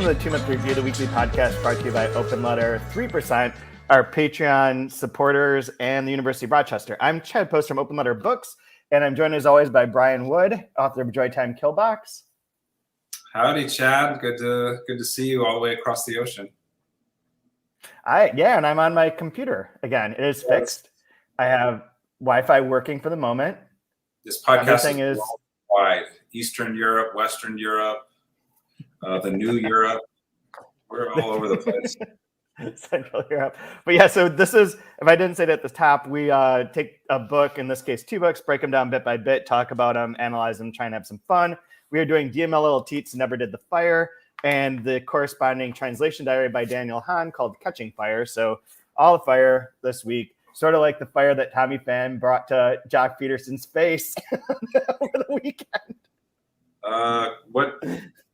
Welcome to the 2 Month Review, the weekly podcast brought to you by Open Letter 3%, our Patreon supporters, and the University of Rochester. I'm Chad Post from Open Letter Books, and I'm joined as always by Brian Wood, author of Joytime Killbox. Howdy, Chad. Good to see you all the way across the ocean. And I'm on my computer again. It is fixed. I have Wi-Fi working for the moment. This podcast is worldwide. Eastern Europe, Western Europe, the New Europe. We're all over the place. Central Europe. But yeah, so this is, if I didn't say it at the top, we take a book, in this case 2 books, break them down bit by bit, talk about them, analyze them, try and have some fun. We are doing DML Eltit's Never Did the Fire and the corresponding translation diary by Daniel Hahn called Catching Fire. So all the fire this week, sort of like the fire that Pham brought to Joc Peterson's face over the weekend.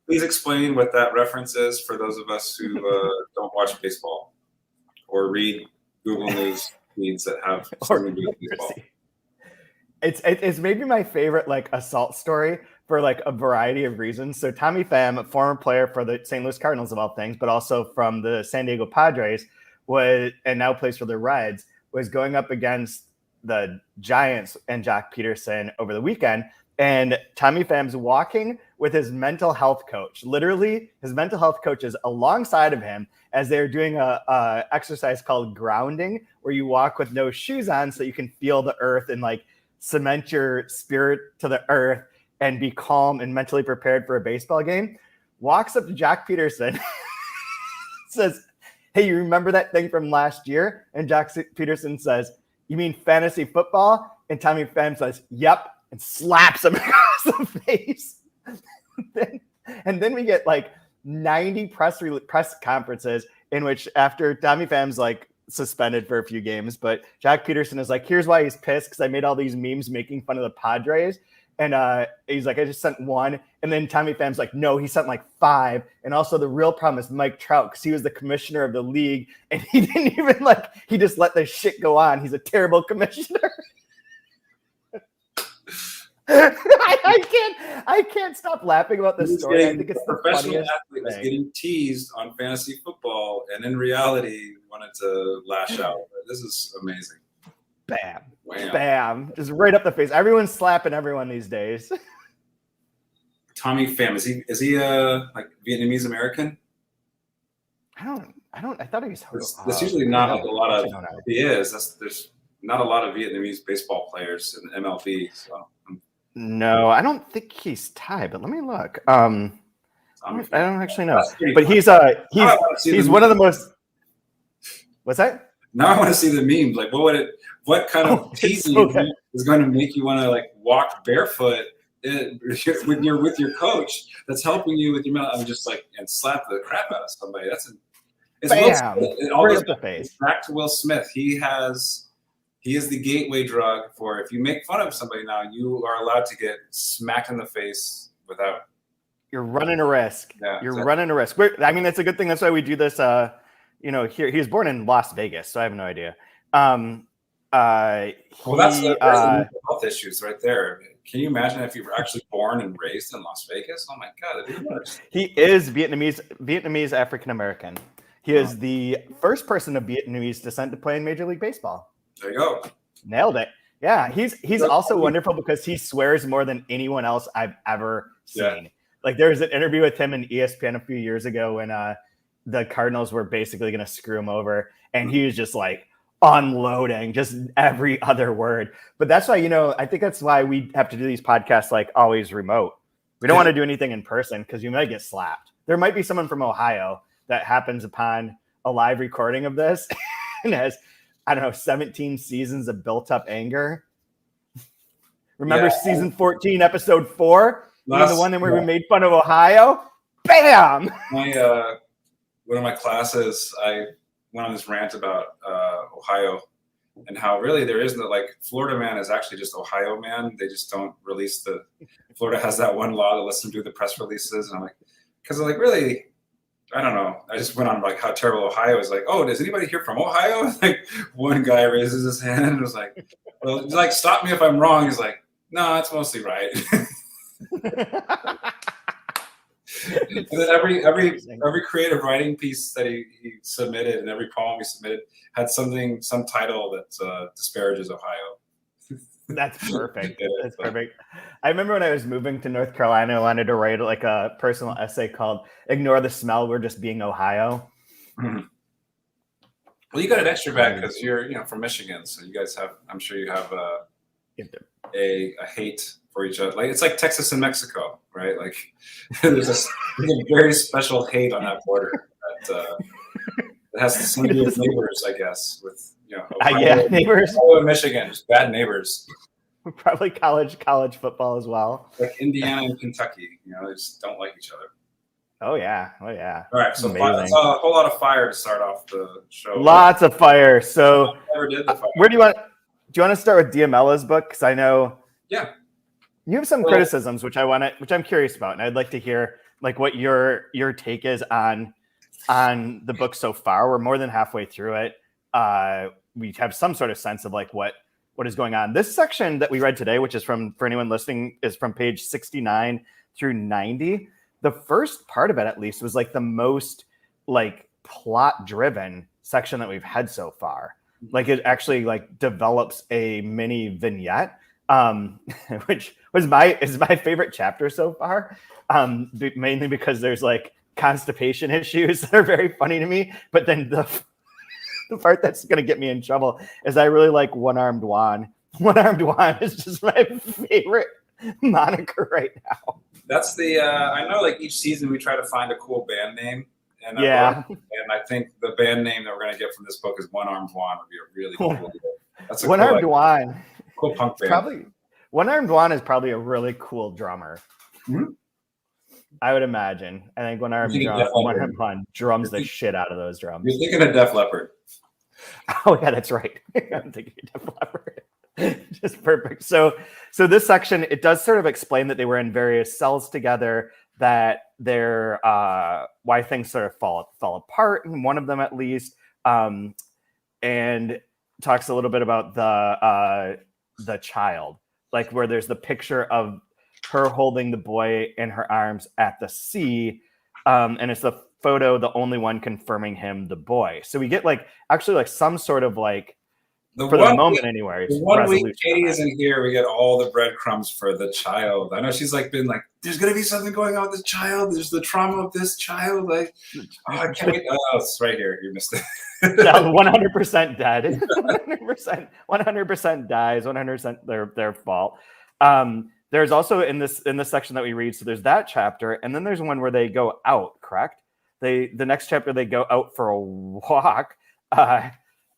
Please explain what that reference is for those of us who don't watch baseball or read Google News feeds that have something to do with baseball. It's maybe my favorite like assault story for like a variety of reasons. So Pham, a former player for the St. Louis Cardinals of all things, but also from the San Diego Padres, and now plays for the Reds, was going up against the Giants and Joc Peterson over the weekend. And Pham's walking with his mental health coach. Literally, his mental health coach is alongside of him as they're doing a exercise called grounding, where you walk with no shoes on so you can feel the earth and like cement your spirit to the earth and be calm and mentally prepared for a baseball game. Walks up to Joc Peterson, says, "Hey, you remember that thing from last year?" And Joc Peterson says, "You mean fantasy football?" And Pham says, "Yep," and slaps him across the face. and then we get like 90 press conferences in which, after Pham's like suspended for a few games, but Joc Peterson is like, "Here's why he's pissed, because I made all these memes making fun of the Padres." And he's like, "I just sent one." And then Pham's like, "No, he sent like 5. And also the real problem is Mike Trout, because he was the commissioner of the league. And he didn't even he just let this shit go on. He's a terrible commissioner." I can't stop laughing about this story. I think it's the professional funniest athlete was getting teased on fantasy football, and in reality wanted to lash out. This is amazing. Bam. Wow. Bam. Just right up the face. Everyone's slapping everyone these days. Pham, is he like Vietnamese American? I thought he was. That's usually not a lot of. He is. There's not a lot of Vietnamese baseball players in MLB. So. No, I don't think he's Thai, but let me look. I don't actually know. But he's one of the most. What's that? Now I want to see the meme. Like, what kind of teasing is going to make you want to like walk barefoot when you're with your coach that's helping you with your mouth? I'm just like, and slap the crap out of somebody. It's Bam. Right up the face. Back to Will Smith. He is the gateway drug for, if you make fun of somebody now, you are allowed to get smacked in the face without. You're running a risk. Yeah, running a risk. It's a good thing. That's why we do this. Here he was born in Las Vegas, so I have no idea. That's the health issues right there. Can you imagine if you were actually born and raised in Las Vegas? Oh my God, it'd be worse. He is Vietnamese African American. He is the first person of Vietnamese descent to play in Major League Baseball. There you go. Nailed it. Yeah, he's also wonderful because he swears more than anyone else I've ever seen. Yeah. Like, there was an interview with him in ESPN a few years ago when the Cardinals were basically going to screw him over, and he was just like unloading just every other word. But that's why, I think that's why we have to do these podcasts like always remote. We don't want to do anything in person because you might get slapped. There might be someone from Ohio that happens upon a live recording of this and has, 17 seasons of built up anger. Remember season 14, episode 4? The one where we made fun of Ohio? Bam! One of my classes, I went on this rant about Ohio and how really there isn't Florida man is actually just Ohio man. They just don't release Florida has that one law that lets them do the press releases. And I'm like, because really, I don't know. I just went on how terrible Ohio is. Like, oh, does anybody here from Ohio? One guy raises his hand and was like, well, stop me if I'm wrong. He's like, no, it's mostly right. And then every creative writing piece that he submitted and every poem he submitted had some title that disparages Ohio. That's perfect. That's perfect. I remember when I was moving to North Carolina, I wanted to write like a personal essay called "Ignore the Smell, We're Just Being Ohio." Mm-hmm. Well, you got an extra bag because you're from Michigan, so you guys have. I'm sure you have a hate for each other. Like it's like Texas and Mexico, right? Like there's a very special hate on that border that it has to do with neighbors, I guess, with Ohio, neighbors. Ohio and Michigan, just bad neighbors. Probably college football as well. Like Indiana and Kentucky, they just don't like each other. Oh yeah. All right, so that's a whole lot of fire to start off the show. Lots of fire. So never did the fire. Where do you want to start with Diamella's book? Because I know you have some criticisms which I'm curious about, and I'd like to hear like what your take is on the book so far. We're more than halfway through it. We have some sort of sense of like what is going on. This section that we read today, which is for anyone listening, is from page 69 through 90. The first part of it, at least, was like the most like plot driven section that we've had so far. Like it actually like develops a mini vignette, which is my favorite chapter so far. Mainly because there's like constipation issues that are very funny to me. But then the part that's going to get me in trouble is I really like One-Armed Juan. One-Armed Juan is just my favorite moniker right now. That's the I know like each season we try to find a cool band name. And I think the band name that we're going to get from this book is One-Armed Juan would be a really cool. That's a One-Armed Juan. Cool punk band. One-Armed Juan is probably a really cool drummer. Mm-hmm. I would imagine. I think One-Armed Juan drums the shit out of those drums. You're thinking of Def Leppard. Oh yeah, that's right. I'm thinking of Def Leppard. Just perfect. So this section, it does sort of explain that they were in various cells together, that their why things sort of fall apart in one of them at least, and talks a little bit about the child, like where there's the picture of her holding the boy in her arms at the sea, and it's the photo, the only one confirming him the boy. So we get like actually like some sort of like the moment anyway. The 1 week Katie isn't here, we get all the breadcrumbs for the child. I know she's like been like, there's gonna be something going on with this child. There's the trauma of this child. Like, I can't wait. Oh, it's right here. You missed it. 100% dead. 100% dies. 100% their fault. There's also in this section that we read. So there's that chapter, and then there's one where they go out. Correct. The next chapter they go out for a walk.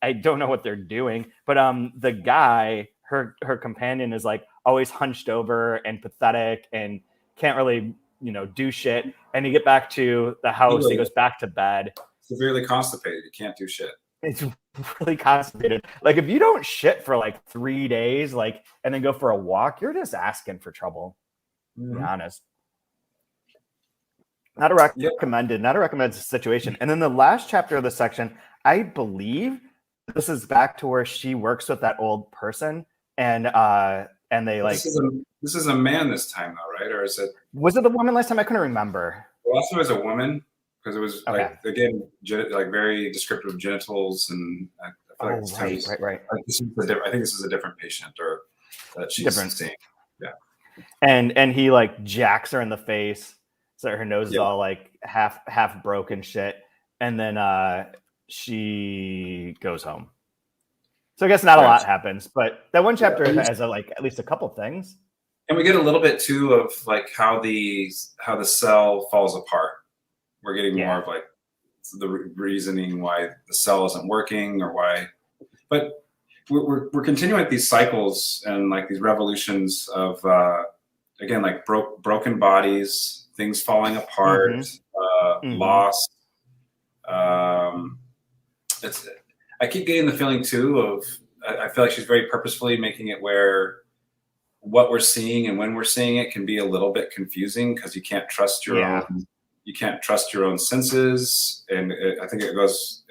I don't know what they're doing, but the guy, her companion, is like always hunched over and pathetic and can't really do shit. And you get back to the house, he goes back to bed. Severely constipated. You can't do shit. It's really constipated. Like if you don't shit for like 3 days, like and then go for a walk, you're just asking for trouble. To be honest. Not a recommended situation. And then the last chapter of the section, I believe this is back to where she works with that old person, and they like. This is a man this time though, right? Or is it? Was it a woman last time? I couldn't remember. Well, last time it was a woman because it was like again like very descriptive genitals, and I feel like right. Like I think this is a different patient or that she's seeing. Yeah. And he like jacks her in the face, so her nose is all like half broken shit, and then she goes home. So I guess not a lot happens, but that one chapter has at least a couple things. And we get a little bit too of like how the cell falls apart. We're getting more of like the reasoning why the cell isn't working or why, but we're continuing these cycles and like these revolutions of again like broken bodies, things falling apart, loss. I keep getting the feeling too of I feel like she's very purposefully making it where what we're seeing and when we're seeing it can be a little bit confusing because you can't trust your own senses, and I think that goes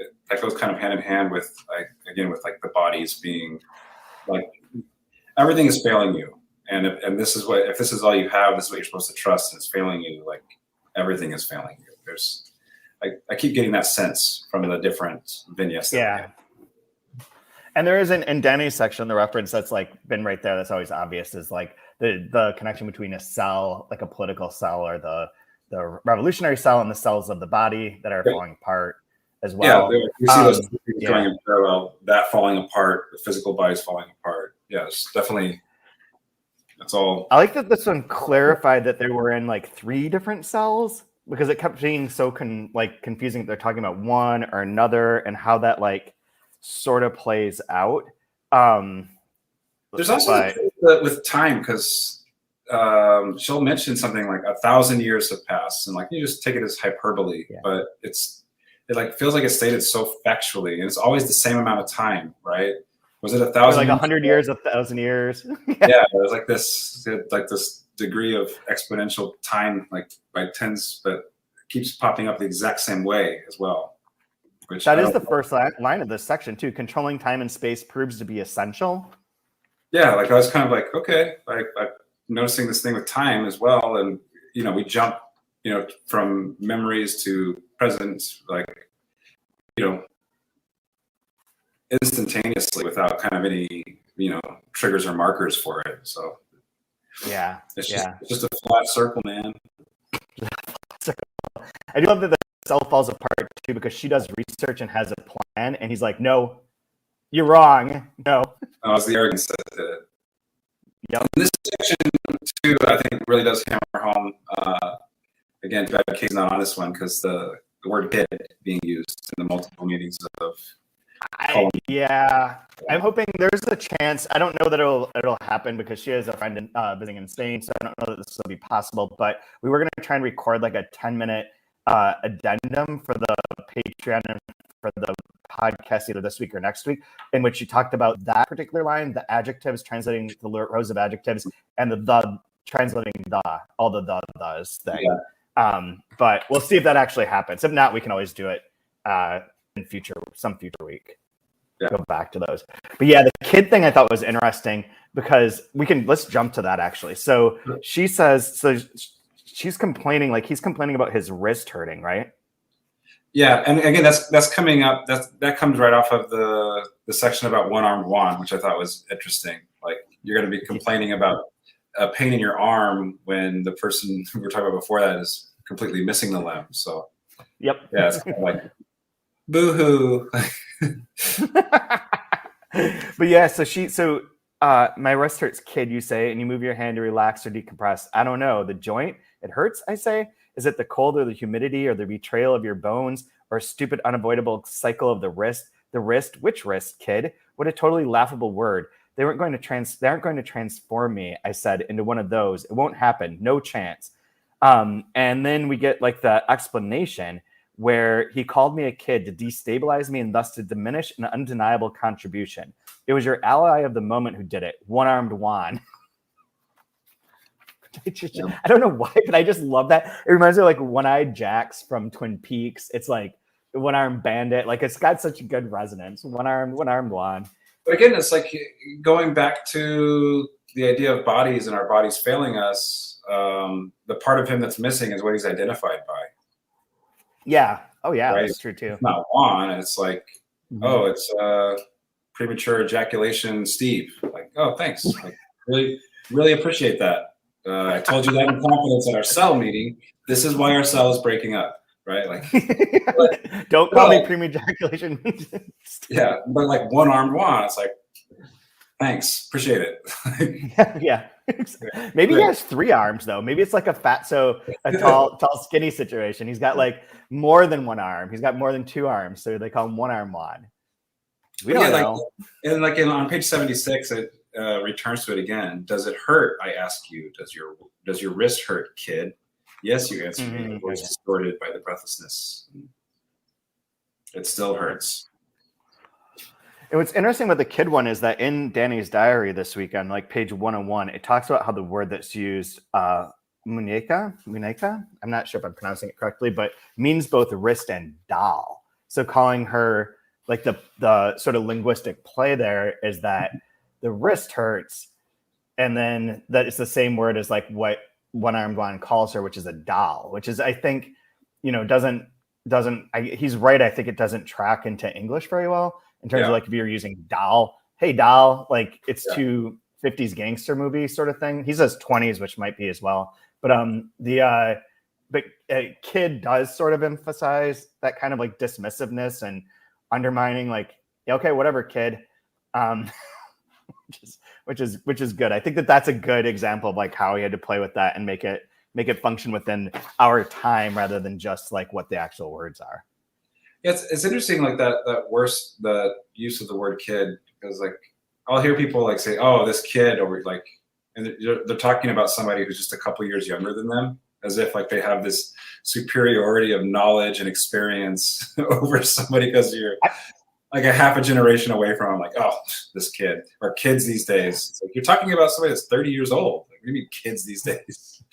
kind of hand in hand with like the bodies being like everything is failing you, and this is what if this is all you have, this is what you're supposed to trust, and it's failing you. Like everything is failing you. I keep getting that sense from the different vignettes. Yeah. And there is in Danny's section, the reference that's like been right there. That's always obvious is like the connection between a cell, like a political cell, or the revolutionary cell, and the cells of the body that are falling apart as well. Yeah, you see those things going in parallel. That falling apart, the physical body's falling apart. Yeah, it's definitely. That's all. I like that this one clarified that they were in like 3 different cells, because it kept being so confusing that they're talking about one or another, and how that like sort of plays out. There's also with time, because she'll mention something like 1,000 years have passed, and like you just take it as hyperbole, but it like feels like it's stated so factually, and it's always the same amount of time, right? Was it 1,000? Like 100 years, 1,000 years. Yeah, there's like this degree of exponential time, like by tens, but it keeps popping up the exact same way as well. Which that is the first line of this section too. Controlling time and space proves to be essential. Yeah, like I was kind of like, okay, like I'm noticing this thing with time as well, and we jump, from memories to present, like instantaneously without kind of any triggers or markers for it. So it's just a flat circle, man. I do love that the cell falls apart too, because she does research and has a plan, and he's like, no, you're wrong. No. Oh, it's the arrogance that did it. Yep. This section too, I think, really does hammer home. Again, bad case not on this one, because the word "kid" being used in the multiple meanings of. I'm hoping there's a chance. I don't know that it'll happen, because she has a friend visiting in Spain, so I don't know that this will be possible. But we were going to try and record like a 10-minute addendum for the Patreon and for the podcast either this week or next week, in which you talked about that particular line, the adjectives translating the rows of adjectives, and the translating all the thes thing. Yeah. But we'll see if that actually happens. If not, we can always do it in some future week. Go back to those. But yeah, the kid thing I thought was interesting, because let's jump to that actually. So she says, she's complaining, like he's complaining about his wrist hurting, right? Yeah, and again, that's coming up. That comes right off of the section about one-armed Juan, which I thought was interesting. Like, you're going to be complaining about a pain in your arm when the person we were talking about before that is completely missing the limb. So, yep. Yeah, it's kind of like, boo-hoo. But yeah, so my wrist hurts, kid, you say, and you move your hand to relax or decompress. I don't know. The joint, it hurts, I say. Is it the cold or the humidity or the betrayal of your bones, or a stupid, unavoidable cycle of the wrist? The wrist? Which wrist, kid? What a totally laughable word. They aren't going to transform me, I said, into one of those. It won't happen. No chance. And then we get like the explanation where he called me a kid to destabilize me and thus to diminish an undeniable contribution. It was your ally of the moment who did it. One-armed Juan. I don't know why, but I just love that. It reminds me of like One-Eyed Jacks from Twin Peaks. It's like One-Armed Bandit. Like, it's got such a good resonance. One-armed Juan. But again, it's like going back to the idea of bodies and our bodies failing us. The part of him that's missing is what he's identified by. Yeah. Oh, yeah. Right? That's true too. It's not Juan. It's like, oh, it's premature ejaculation, Steve. Like, oh, thanks. Like, really, really appreciate that. I told you that in confidence at our cell meeting. This is why our cell is breaking up, right? Like, don't call me premature ejaculation. Yeah, but like one-armed Juan, it's like, thanks, appreciate it. Yeah. Maybe he has 3 arms though. Maybe it's like a tall, skinny situation. He's got like more than 1 arm. He's got more than 2 arms, so they call him One-Armed Juan. We don't know. On page 76, it returns to it again. Does it hurt? I ask you. Does your wrist hurt, kid? Yes, you answer me. The voice distorted by the breathlessness. It still hurts. And what's interesting with the kid one is that in Danny's diary this week on like page 101, it talks about how the word that's used, muñeca, I'm not sure if I'm pronouncing it correctly, but means both wrist and doll. So calling her, like the sort of linguistic play there is that the wrist hurts, and then that it's the same word as like what one-armed one calls her, which is a doll, which is, I think, he's right. I think it doesn't track into English very well in terms of like if you're using doll, hey doll, like it's too 50s gangster movie sort of thing. He says 20s, which might be as well. But kid does sort of emphasize that kind of like dismissiveness and undermining, like, okay, whatever, kid, which is good. I think that's a good example of like how he had to play with that and make it function within our time rather than just like what the actual words are. Yeah, it's interesting, like the use of the word kid, because like I'll hear people like say, oh, this kid, or like, and they're talking about somebody who's just a couple years younger than them, as if like they have this superiority of knowledge and experience over somebody because you're like a half a generation away from them. Like, oh, this kid, or kids these days. It's like, you're talking about somebody that's 30 years old. Like, what do you mean kids these days?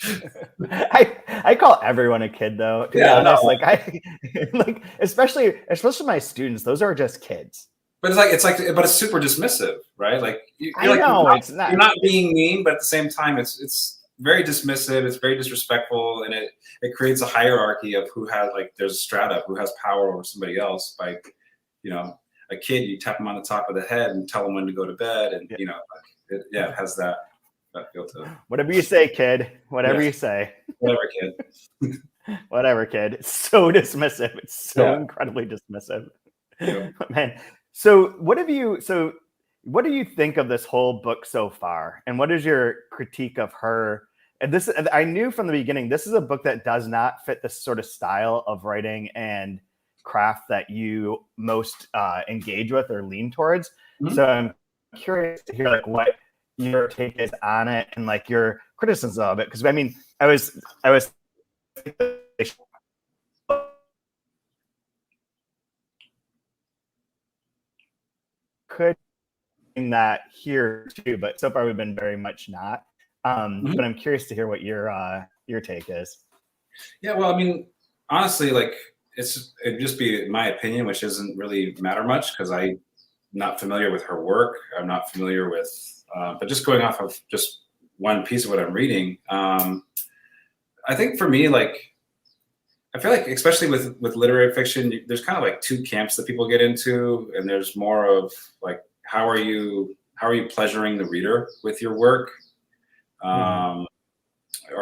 I call everyone a kid, though. To be honest, no. like especially my students, those are just kids. But but it's super dismissive, right? Like you're not being mean, but at the same time, it's very dismissive. It's very disrespectful, and it creates a hierarchy of who has, like, there's a strata who has power over somebody else. By, a kid, you tap them on the top of the head and tell them when to go to bed, and it has that feel to it. Whatever you say, kid. Whatever you say. Whatever, kid. Whatever, kid. It's so dismissive. It's so incredibly dismissive. Yeah. Man. So what do you think of this whole book so far? And what is your critique of her? And I knew from the beginning, this is a book that does not fit the sort of style of writing and craft that you most engage with or lean towards. Mm-hmm. So I'm curious to hear like what your take is on it and like your criticism of it. Because I mean, I was could that here too, but so far we've been very much not. But I'm curious to hear what your take is. Yeah, well, I mean, honestly, like it'd just be my opinion, which doesn't really matter much because I'm not familiar with her work. I'm not familiar with, but just going off of just one piece of what I'm reading, I think for me, like, I feel like, especially with literary fiction, there's kind of like two camps that people get into, and there's more of like, how are you pleasuring the reader with your work? Are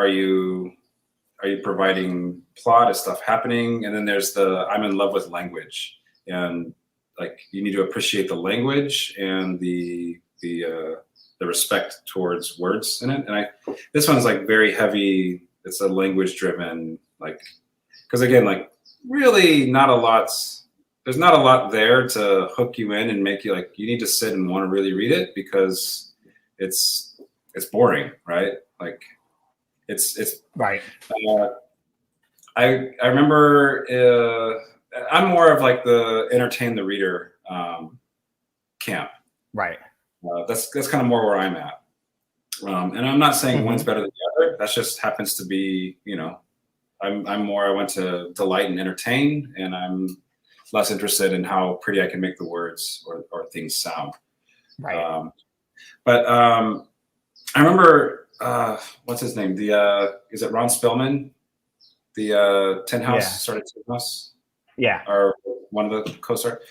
you providing plot? Is stuff happening? And then there's I'm in love with language, and like you need to appreciate the language and the respect towards words in it. And this one's like very heavy. It's a language driven, like, because again, like really there's not a lot there to hook you in and make you like, you need to sit and want to really read it because it's boring, right? Like it's right. I remember I'm more of like the entertain the reader camp. Right. That's kind of more where I'm at. And I'm not saying one's better than the other. That just happens to be, I went to delight and entertain, and I'm less interested in how pretty I can make the words or things sound. Right. But I remember, what's his name? Is it Ron Spillman? The Tin House started Tin House. Yeah. Or one of the co-stars.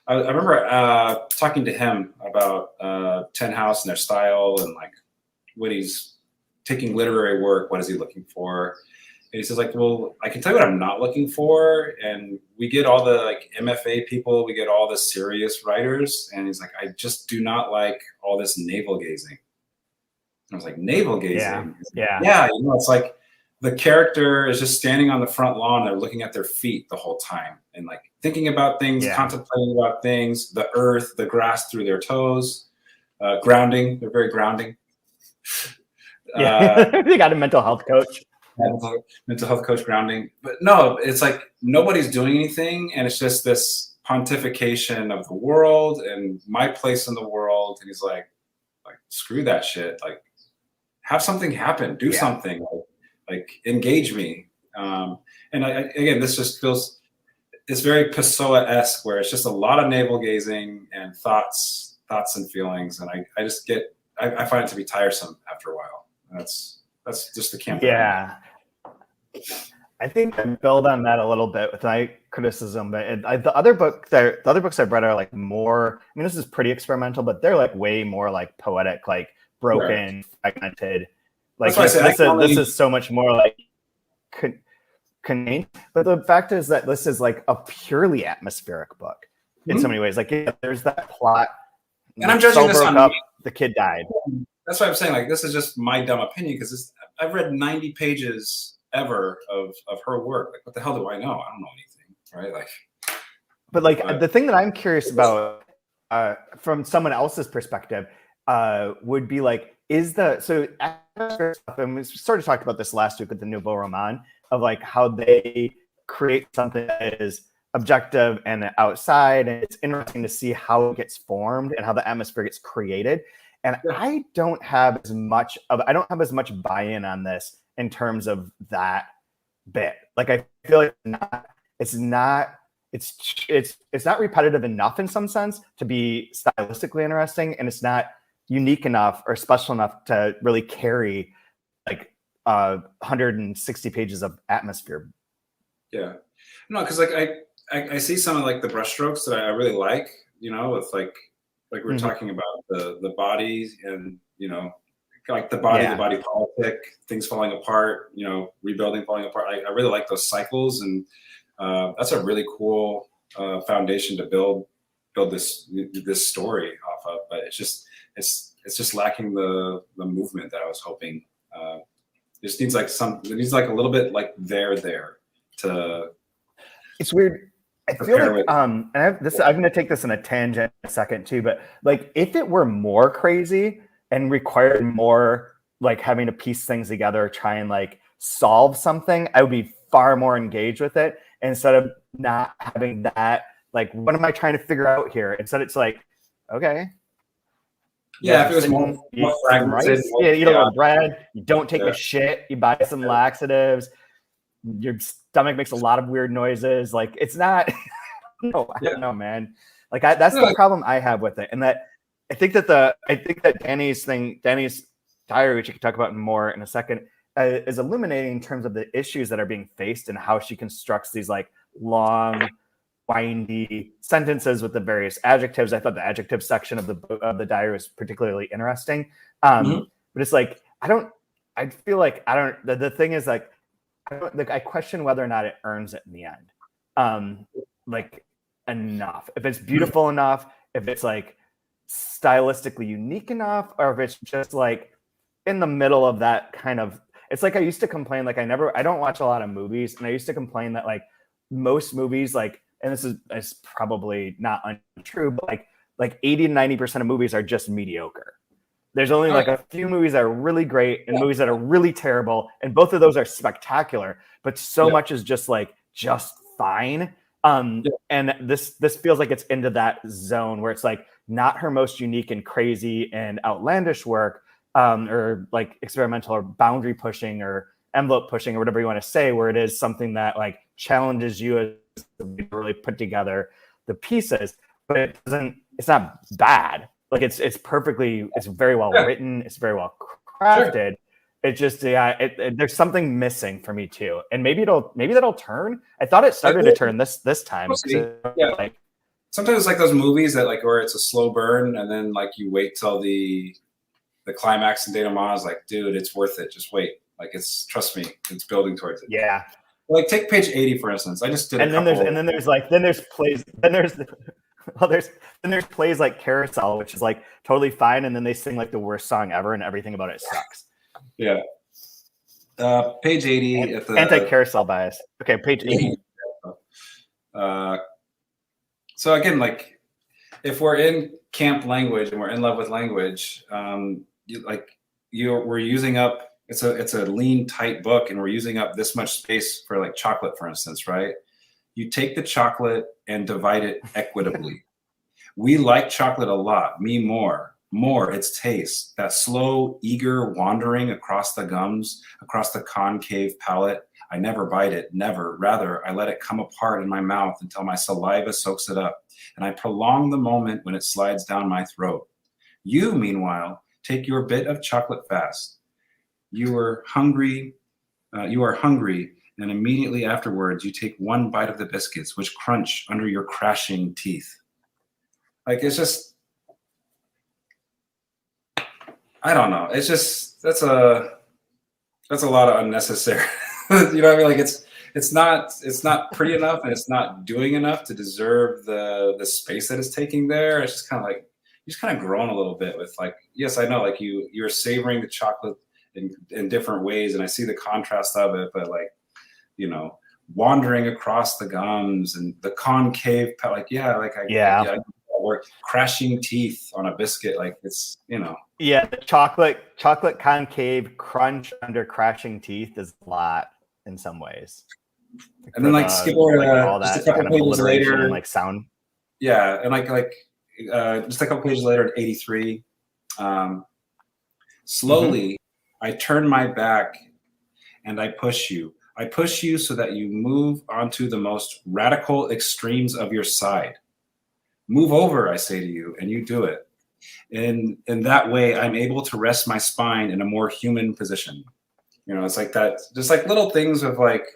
I remember talking to him about Tin House and their style and like when he's taking literary work, what is he looking for? And he says like, well, I can tell you what I'm not looking for. And we get all the like MFA people, we get all the serious writers. And he's like, I just do not like all this navel gazing. And I was like, navel gazing? Yeah. It's like the character is just standing on the front lawn. They're looking at their feet the whole time and like thinking about things, contemplating about things, the earth, the grass through their toes, grounding. They're very grounding. They got a mental health coach. Mental health coach grounding. But no, it's like nobody's doing anything. And it's just this pontification of the world and my place in the world. And he's like screw that shit. Like have something happen, do something, like engage me. And again, this just feels, it's very Pessoa-esque where it's just a lot of navel gazing and thoughts and feelings. And I find it to be tiresome after a while. That's just the camp. Yeah. I think I build on that a little bit with my criticism, but the other books I've read are like more. I mean, this is pretty experimental, but they're like way more like poetic, like broken, fragmented. Like this is so much more like contained. But the fact is that this is like a purely atmospheric book in so many ways. Like there's that plot, and I'm judging this on the kid died. That's why I'm saying like this is just my dumb opinion because I've read 90 pages ever of her work. Like, what the hell do I know? I don't know anything, right? Like, but like the thing that I'm curious about from someone else's perspective would be like, and we sort of talked about this last week with the Nouveau Roman of like how they create something that is objective and outside, and it's interesting to see how it gets formed and how the atmosphere gets created. And I don't have as much buy-in on this in terms of that bit. Like I feel like it's not repetitive enough in some sense to be stylistically interesting, and it's not unique enough or special enough to really carry like 160 pages of atmosphere. Yeah, no, because like I see some of like the brushstrokes that I really like, you know, with like we're talking about the body and, you know, like the body politic, things falling apart, you know, rebuilding, falling apart. I really like those cycles, and that's a really cool foundation to build this story off of. But it's just lacking the movement that I was hoping. It just needs like a little bit like there to. It's weird. I feel like and I'm going to take this in a tangent in a second too, but like if it were more crazy and required more like having to piece things together, try and like solve something, I would be far more engaged with it instead of not having that. Like, what am I trying to figure out here? Instead, it's like, okay. Yeah, if it was more fragmented. Yeah, you eat a little bread. You don't take a shit. You buy some laxatives. Your stomach makes a lot of weird noises. Like, it's not. No, I don't know, man. Like, that's the problem I have with it, and that I think that Danny's diary, which you can talk about more in a second, is illuminating in terms of the issues that are being faced and how she constructs these like long, windy sentences with the various adjectives. I thought the adjective section of the diary was particularly interesting. But it's like I feel like the thing is like I question whether or not it earns it in the end. Like enough. If it's beautiful enough, if it's like stylistically unique enough, or if it's just like in the middle of that kind of. It's like I used to complain, like I don't watch a lot of movies, and I used to complain that like most movies, like, and this is probably not untrue, but like 80 to 90% of movies are just mediocre. There's only like a few movies that are really great and movies that are really terrible, and both of those are spectacular, but so much is just fine. And this feels like it's into that zone where it's like not her most unique and crazy and outlandish work, or like experimental or boundary pushing or envelope pushing or whatever you want to say, where it is something that like challenges you to really put together the pieces, but it's not bad. Like it's very well written. It's very well crafted. Sure. It just, there's something missing for me too. And maybe that'll turn. I thought it started to turn this time. Like, sometimes it's like those movies that like, where it's a slow burn and then like you wait till the climax and denouement is like, dude, it's worth it. Just wait. Like trust me, it's building towards it. Yeah. Like take page 80 for instance. I just did there's plays like Carousel, which is like totally fine, and then they sing like the worst song ever, and everything about it sucks. Yeah. Page 80 at the anti-carousel bias. Okay, page 80. So again, like if we're in camp language and we're in love with language, we're using up. It's a lean, tight book, and we're using up this much space for like chocolate, for instance, right? You take the chocolate and divide it equitably. We like chocolate a lot. Me more. Its taste, that slow, eager wandering across the gums, across the concave palate. I never bite it, never. Rather, I let it come apart in my mouth until my saliva soaks it up, and I prolong the moment when it slides down my throat. You, meanwhile, take your bit of chocolate fast. You are hungry. And immediately afterwards, you take one bite of the biscuits, which crunch under your crashing teeth. Like, it's just, I don't know. It's just, that's a lot of unnecessary. You know what I mean? Like, it's not pretty enough, and it's not doing enough to deserve the space that it's taking there. It's just kind of like, you just kind of grown a little bit with, like, yes, I know, like, you're savoring the chocolate in different ways, and I see the contrast of it, but, like, you know, wandering across the gums and the concave, like, yeah, like, I work crashing teeth on a biscuit, like, it's, you know. Yeah, the chocolate concave crunch under crashing teeth is a lot in some ways. Like, and then, like, skip over all just that a couple kind of pages alliteration later, and, like, sound. Yeah, and like just a couple pages later at 83, slowly I turn my back and I push you. I push you so that you move onto the most radical extremes of your side. Move over, I say to you, and you do it. And in that way, I'm able to rest my spine in a more human position. You know, it's like that, just like little things of, like,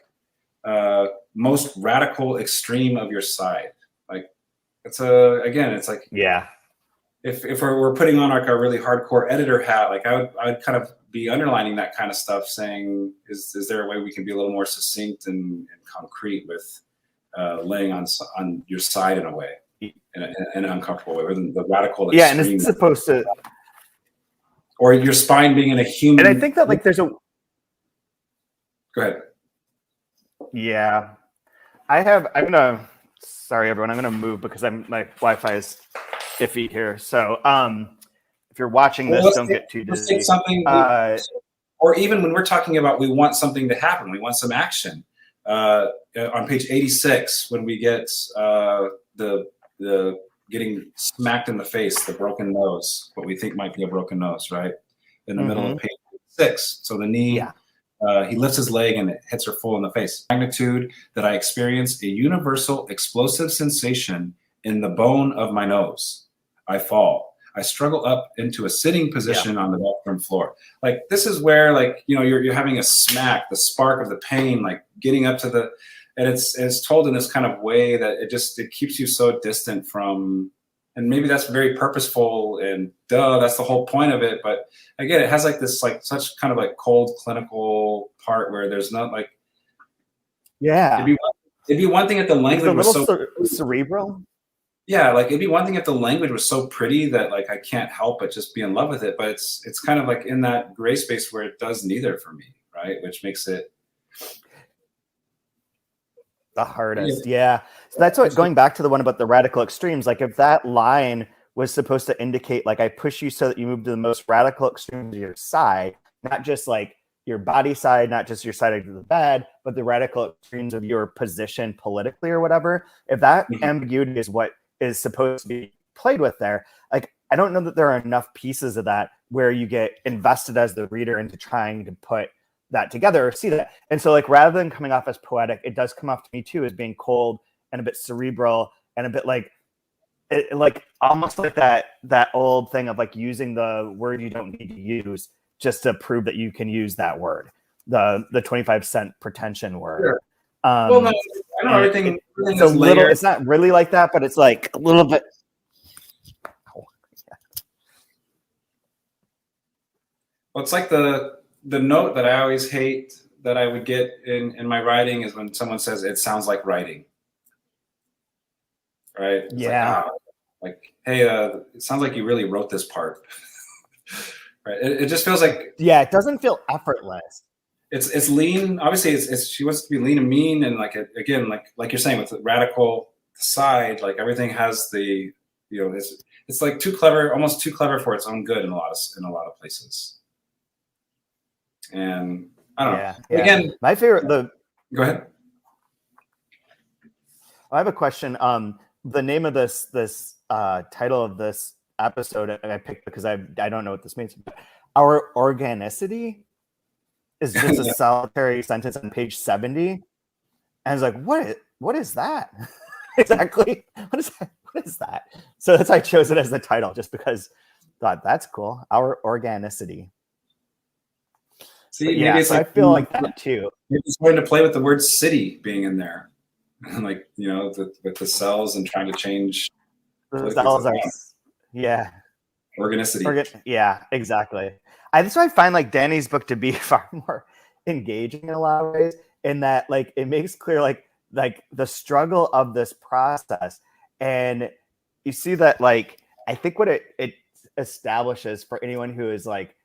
most radical extreme of your side. Like, it's again, it's like, yeah. If we're putting on, like, a really hardcore editor hat, like, I would kind of be underlining that kind of stuff, saying, is there a way we can be a little more succinct and concrete with laying on your side in a way, in an uncomfortable way, rather than the radical extreme. Yeah, and it's supposed to, or your spine being in a human. and I think that, like, there's a. Go ahead. Yeah, sorry everyone, I'm gonna move because my Wi-Fi is iffy here. So if you're watching this, don't get too dizzy. Let's take something, or even when we're talking about, we want something to happen, we want some action. On page 86, when we get the getting smacked in the face, the broken nose, what we think might be a broken nose, right? In the middle of page 6. So the knee, he lifts his leg and it hits her full in the face. Magnitude that I experience a universal explosive sensation in the bone of my nose. I fall. I struggle up into a sitting position on the bathroom floor. Like, this is where, like, you know, you're having a smack, the spark of the pain, like, getting up to the, and it's told in this kind of way that it keeps you so distant from, and maybe that's very purposeful, and that's the whole point of it. But again, it has, like, this, like, such kind of, like, cold clinical part where there's not, like, it'd be one thing if the language was so cerebral. Yeah, like, it'd be one thing if the language was so pretty that, like, I can't help but just be in love with it. But it's kind of, like, in that gray space where it does neither for me, right? Which makes it the hardest. Yeah. So that's what, going back to the one about the radical extremes, like, if that line was supposed to indicate, like, I push you so that you move to the most radical extremes of your side, not just, like, your body side, not just your side of the bed, but the radical extremes of your position politically or whatever. If that ambiguity is what is supposed to be played with there, like, I don't know that there are enough pieces of that where you get invested as the reader into trying to put that together or see that. And so, like, rather than coming off as poetic, it does come off to me too as being cold and a bit cerebral and a bit like almost like that old thing of, like, using the word you don't need to use just to prove that you can use that word, the 25-cent pretension word. Sure. Well, no, I know everything it's a little, it's not really like that, but it's like a little bit. Well, it's like the note that I always hate that I would get in my writing is when someone says, it sounds like writing. Right? It's like, hey, it sounds like you really wrote this part. Right? It just feels like, it doesn't feel effortless. It's lean. Obviously, she wants to be lean and mean, and, like, again, like you're saying, with the radical side, like, everything has the, you know, it's like too clever, almost too clever for its own good in a lot of places. And I don't know. Yeah. Again, my favorite. Go ahead. I have a question. The name of this title of this episode I picked because I don't know what this means. Our Organicity is just a solitary sentence on page 70, and I was like, what is that? Exactly. What is that? So that's why I chose it as the title, just because I thought that's cool. Our Organicity. See, But maybe yeah, it's so like I feel like that too. you're just starting to play with the word city being in there, and like with the cells and trying to change The politically. cells are, yeah, Organicity. yeah, exactly. That's why I find like Danny's book to be far more engaging in a lot of ways, in that like it makes clear like the struggle of this process, and you see that like I think what it establishes for anyone who is like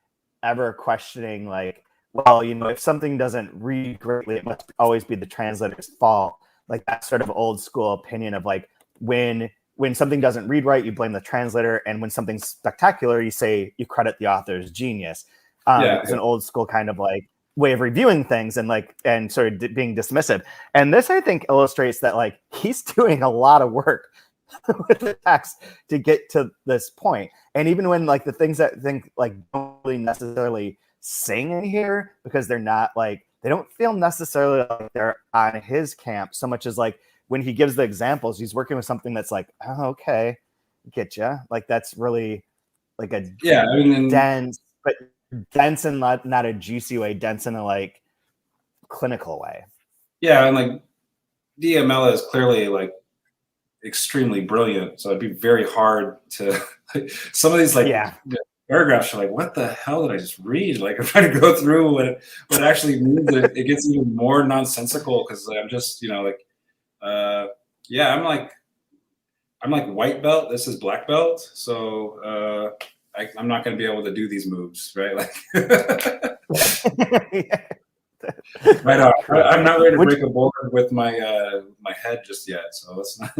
ever questioning like, well, if something doesn't read greatly, it must always be the translator's fault. Like that sort of old school opinion of like when something doesn't read right, you blame the translator, and when something's spectacular, you credit the author's genius. It's an old school kind of like way of reviewing things and sort of being dismissive. And this, I think, illustrates that like he's doing a lot of work with the text to get to this point. And even when like the things that think like don't really necessarily sing in here because they're not like they don't feel necessarily like they're on his camp so much as like when he gives the examples, he's working with something that's like, oh, okay, get you. Like that's really like a dense, but dense in not a juicy way, dense in a like clinical way. Yeah, and like DML is clearly like extremely brilliant, so it'd be very hard to some of these like paragraphs are like, what the hell did I just read? Like I'm trying to go through what it actually means. It gets even more nonsensical because I'm just I'm like white belt. This is black belt, so I'm not going to be able to do these moves, right? Like, right on. I'm not ready to break a board with my my head just yet, so let's not.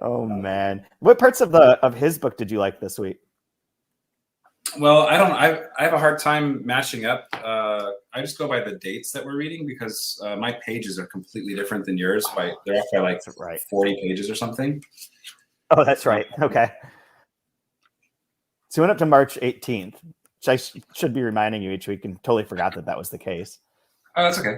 Oh man, what parts of his book did you like this week? Well, I have a hard time matching up. I just go by the dates that we're reading because my pages are completely different than yours. They're off by like 40 pages or something. Oh, that's right. Okay. So we went up to March 18th, which I should be reminding you each week, and totally forgot that was the case. Oh, that's okay.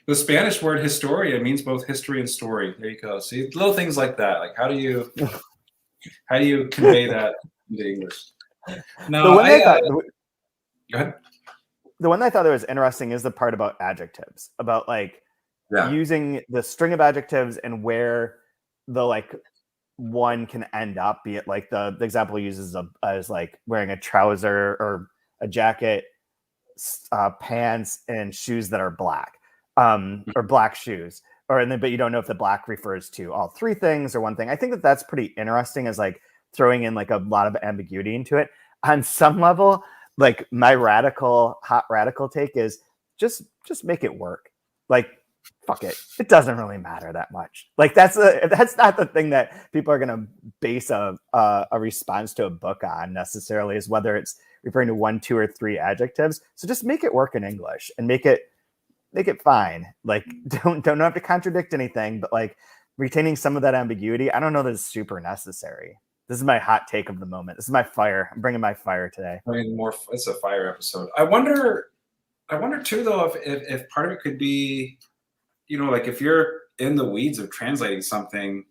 The Spanish word historia means both history and story. There you go. See, little things like that. Like how do you convey that into English? No, go ahead. The one I thought that was interesting is the part about adjectives, about like using the string of adjectives and where the like one can end up, be it like the example uses as like wearing a trouser or a jacket, pants, and shoes that are black, or black shoes, but you don't know if the black refers to all three things or one thing. I think that's pretty interesting as like throwing in like a lot of ambiguity into it. On some level, like my hot radical take is just make it work. Like, fuck it. It doesn't really matter that much. Like that's not the thing that people are going to base a response to a book on necessarily, is whether it's referring to 1, 2, or 3 adjectives. So just make it work in English and make it fine. Like don't have to contradict anything, but like retaining some of that ambiguity, I don't know that it's super necessary. This is my hot take of the moment. This is my fire. I'm bringing my fire today. I mean, it's a fire episode. I wonder too, though, if part of it could be, like if you're in the weeds of translating something,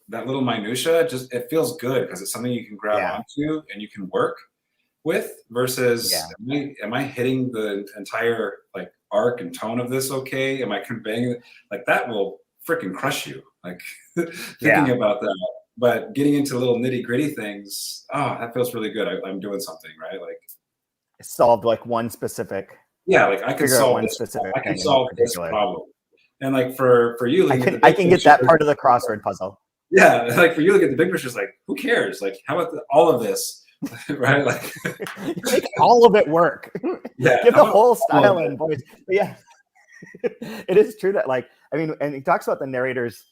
that little minutia it feels good because it's something you can grab onto and you can work with. Versus, am I hitting the entire like arc and tone of this? Okay, am I conveying it? Like that will freaking crush you. Like thinking about that. But getting into little nitty gritty things, that feels really good. I'm doing something, right? Like solved like one specific. Yeah, like I can solve this problem. And like for you, I can get that part of the crossword puzzle. Yeah, like for you, look at the big picture. It's like, who cares? Like, how about all of this, right? Like, make all of it work. Yeah, give the whole style and voice. But yeah, it is true that like I mean, and he talks about the narrators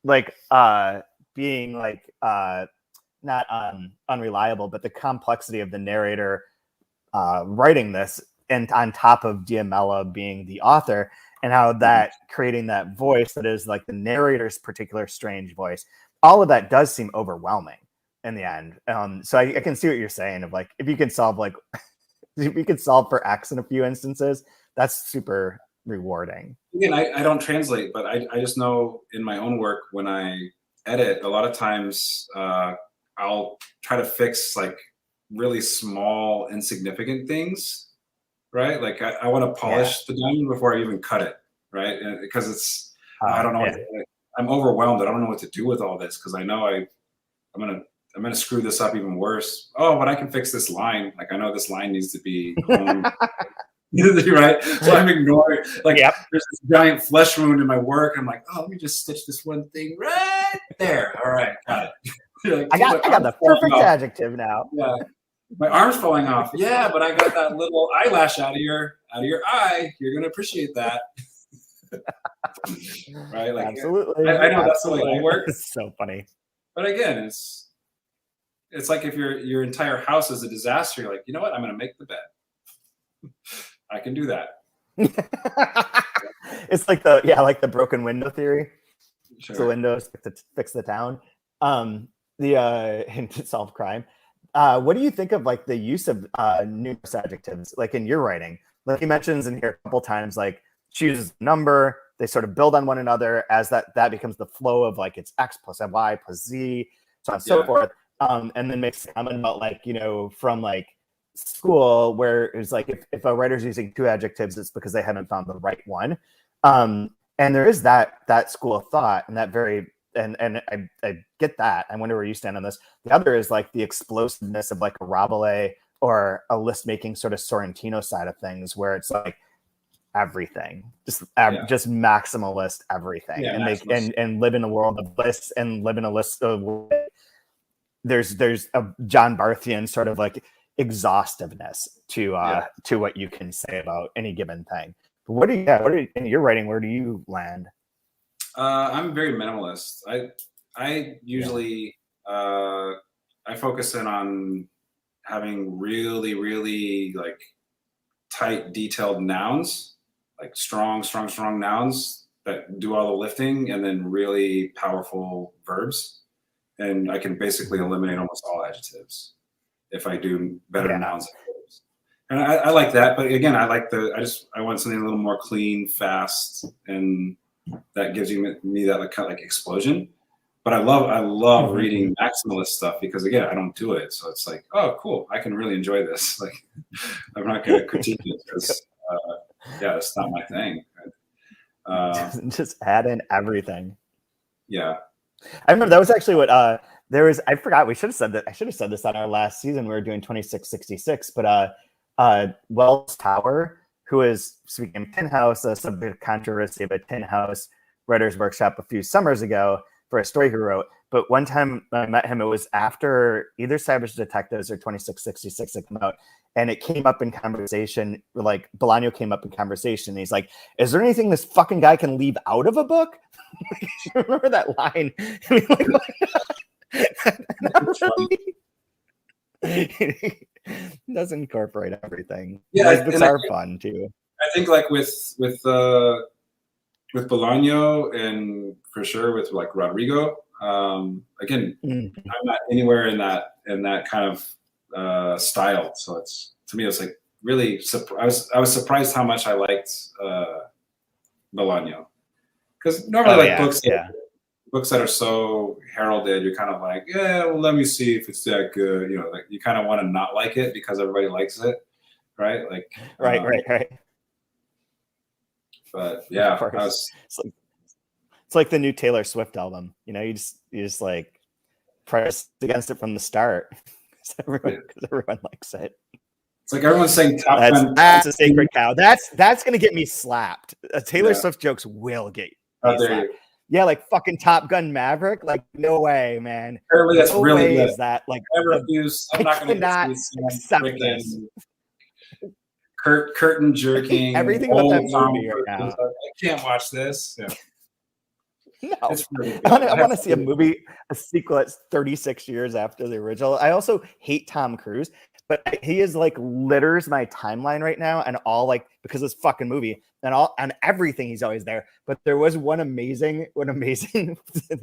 like being like not unreliable, but the complexity of the narrator writing this, and on top of Diamela being the author, and how that creating that voice that is like the narrator's particular strange voice, all of that does seem overwhelming in the end. So I can see what you're saying of like, if you can solve like, if you could solve for X in a few instances, that's super rewarding. Again, I don't translate, but I just know in my own work when I edit, a lot of times I'll try to fix like really small, insignificant things, right? Like I want to polish the diamond before I even cut it, right? And because it's, I don't know, I'm overwhelmed. I don't know what to do with all this because I know I'm gonna screw this up even worse. Oh, but I can fix this line. Like I know this line needs to be honed. Right? So I'm ignoring, like, there's this giant flesh wound in my work. I'm like, oh, let me just stitch this one thing right there. All right, got it. Like, I got the perfect adjective now. Yeah, my arm's falling off. Yeah, but I got that little eyelash out of your eye. You're gonna appreciate that. Right? Like, absolutely. I know that's the way I work. It's so funny. But again, it's like if your entire house is a disaster, you're like, you know what? I'm gonna make the bed. I can do that. It's like the broken window theory. Sure. The windows to fix the town. And to solve crime. What do you think of like the use of numerous adjectives, like in your writing? Like he mentions in here a couple times, like chooses a number, they sort of build on one another as that becomes the flow of like it's X plus Y plus Z, so on and so forth. And then makes a comment about like, you know, from like school where it's like if a writer's using two adjectives, it's because they haven't found the right one. And there is that school of thought and that very and I get that. I wonder where you stand on this. The other is like the explosiveness of like a Rabelais or a list making sort of Sorrentino side of things where it's like everything, just maximalist everything, and maximalist. and live in a world of lists and live in a list of. There's a John Barthian sort of like exhaustiveness to what you can say about any given thing. But what are you in your writing? Where do you land? I'm very minimalist. I usually I focus in on having really, really like tight, detailed nouns, like strong nouns that do all the lifting, and then really powerful verbs. And I can basically eliminate almost all adjectives if I do better nouns and verbs. And I like that, but again, I want something a little more clean, fast, and that gives me that like kind of like explosion. But I love reading maximalist stuff because again, I don't do it, so it's like, oh, cool, I can really enjoy this. Like, I'm not going to critique it because it's not my thing. Just add in everything. Yeah. I remember that was actually what there was. I forgot. We should have said that. I should have said this on our last season. We were doing 2666, but Wells Tower, who is speaking of Tin House, a subject of controversy about Tin House Writers Workshop a few summers ago for a story he wrote. But one time I met him, it was after either Savage Detectives or 2666 had come out, and it came up in conversation. Like Bolaño came up in conversation, and he's like, "Is there anything this fucking guy can leave out of a book?" Remember that line? He does incorporate everything. Yeah, books are fun too. I think like with Bolaño and for sure with like Rodrigo. Again, I'm not anywhere in that kind of style. So it's, to me, it's like really. I was surprised how much I liked Bolaño, because normally books that are so heralded, you're kind of like, well, let me see if it's that good. You know, like you kind of want to not like it because everybody likes it, right? Like right. But yeah, it's like the new Taylor Swift album. You know, you just like press against it from the start because everyone likes it. It's like everyone's saying top 10. That's a sacred cow. That's gonna get me slapped. Taylor Swift jokes will get me slapped. Yeah, like fucking Top Gun Maverick. Like, no way, man. Apparently, that's really good. Is that like? I refuse. I'm not going to accept this. Curtain jerking. Everything about that movie right now. I can't watch this. Yeah. No, it's really I want to see a sequel that's 36 years after the original. I also hate Tom Cruise, but he is like litters my timeline right now, and all like because of this fucking movie and everything. He's always there. But there was one amazing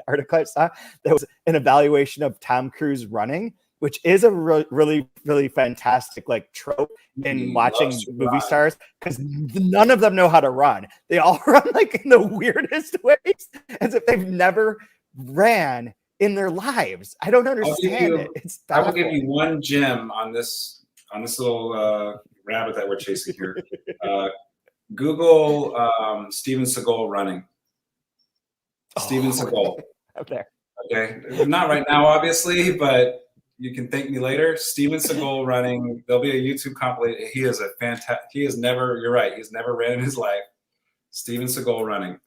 article I saw that was an evaluation of Tom Cruise running, which is a really, really fantastic like trope in watching movie stars, because none of them know how to run. They all run like in the weirdest ways, as if they've never ran in their lives. I don't understand it. It's I will give baffling. you one gem on this little rabbit that we're chasing here. Google Steven Seagal running. Steven Seagal. Okay. Okay. Not right now, obviously, but you can thank me later. Steven Seagal running. There'll be a YouTube compilation. He is a fantastic. He has never. You're right. He's never ran in his life. Steven Seagal running.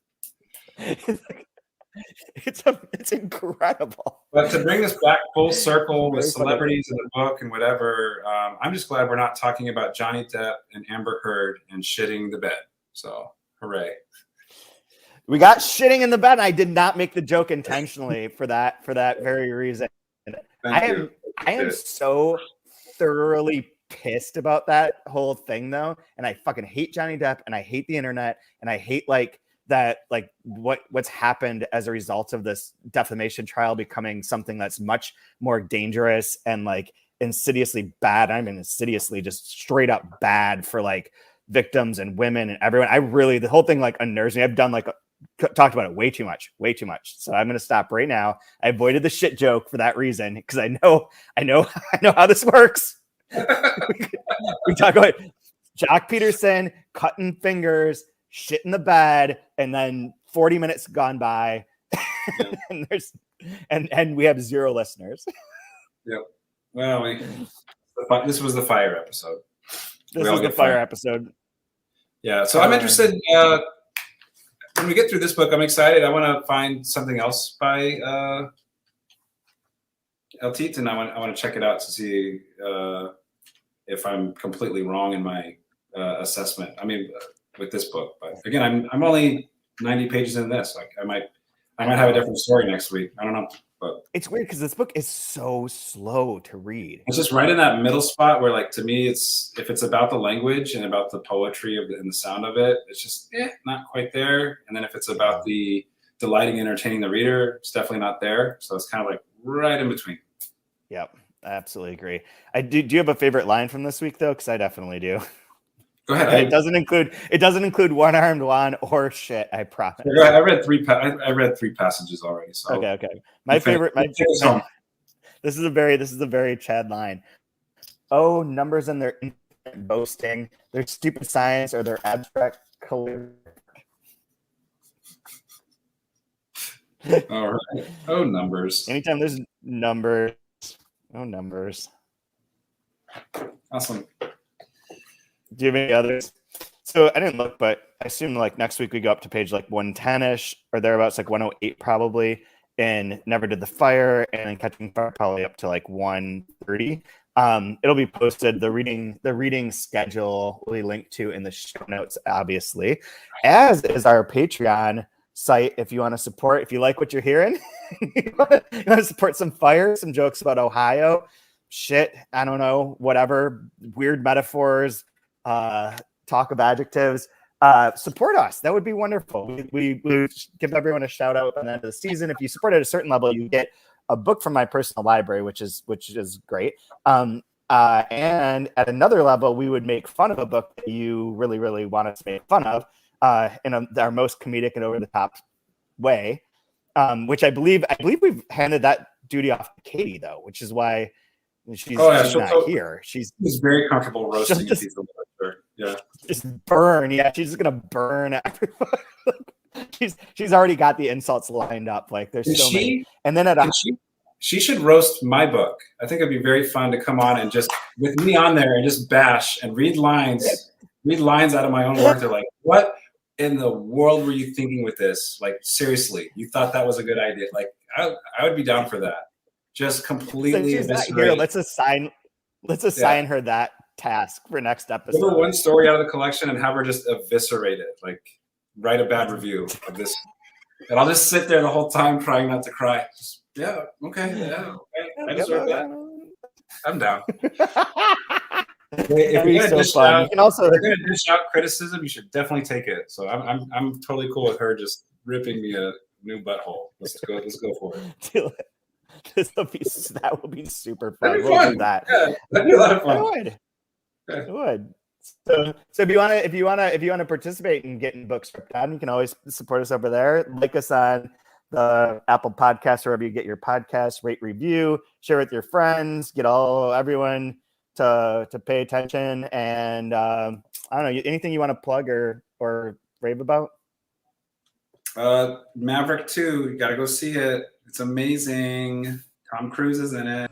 It's incredible. But to bring this back full circle with celebrities in the book and whatever, I'm just glad we're not talking about Johnny Depp and Amber Heard and shitting the bed. So, hooray. We got shitting in the bed, and I did not make the joke intentionally for that very reason. I am so thoroughly pissed about that whole thing, though, and I fucking hate Johnny Depp, and I hate the internet, and I hate what's happened as a result of this defamation trial becoming something that's much more dangerous and like insidiously bad. I mean, insidiously just straight up bad for like victims and women and everyone. The whole thing like unnerves me. I've done talked about it way too much. So I'm going to stop right now. I avoided the shit joke for that reason, because I know how this works. we talk about Joc Peterson cutting fingers, shit in the bed, and then 40 minutes gone by, and we have 0 listeners. Yep. Well, this was the fire episode. This is the fire episode. Yeah. So I'm interested. When we get through this book, I'm excited. I want to find something else by Eltit, and I want to check it out to see if I'm completely wrong in my assessment. I mean, with this book, but again, I'm only 90 pages in this. Like I might have a different story next week. I don't know, but it's weird because this book is so slow to read. It's just right in that middle spot where, like, to me, if it's about the language and about the poetry and the sound of it, it's just not quite there. And then if it's about the delighting, entertaining the reader, it's definitely not there. So it's kind of like right in between. Yep, I absolutely agree. Do you have a favorite line from this week though? Because I definitely do. Go ahead. It doesn't include one-armed Juan or shit. I promise. I read 3 passages already. So okay. My favorite. This is a very Chad line. Oh, numbers and their infinite boasting, their stupid science or their abstract color. All right. Oh, numbers. Anytime there's numbers. Oh, numbers. Awesome. Do you have any others? So I didn't look, but I assume like next week we go up to page like 110-ish or thereabouts, like 108 probably, and Never Did the Fire, and then Catching Fire probably up to like 130. It'll be posted. The reading schedule will be linked to in the show notes, obviously, as is our Patreon site. If you want to support, if you like what you're hearing, you want to support some fire, some jokes about Ohio, shit, I don't know, whatever, weird metaphors, talk of adjectives, support us. That would be wonderful. We give everyone a shout out at the end of the season. If you support at a certain level, you get a book from my personal library, which is great. And at another level, we would make fun of a book that you really, really want us to make fun of in our most comedic and over the top way. Which I believe we've handed that duty off to Katie, though, which is why she's not here. She's very comfortable roasting a piece of literature. Yeah. Just burn. Yeah, she's just gonna burn everybody. she's already got the insults lined up. Like there's so many. And then she should roast my book. I think it'd be very fun to come on and just with me on there and just bash and read lines out of my own work. They're like, what in the world were you thinking with this? Like, seriously, you thought that was a good idea? Like, I would be down for that. Just completely. Since she's not here, let's assign her that task for next episode. Give her one story out of the collection and have her just eviscerate it. Like, write a bad review of this, and I'll just sit there the whole time trying not to cry. Just, okay, I deserve that. I'm down. If you're gonna dish out criticism, you should definitely take it. So I'm totally cool with her just ripping me a new butthole. Let's go for it. That will be super fun. We'll do that. Yeah, that'd be a lot of fun. It would. So if you want to participate in getting books from Pham, you can always support us over there. Like us on the Apple Podcasts, wherever you get your podcasts, rate, review, share with your friends, get everyone to pay attention. And I don't know, anything you want to plug or rave about? Maverick 2, you got to go see it. It's amazing. Tom Cruise is in it.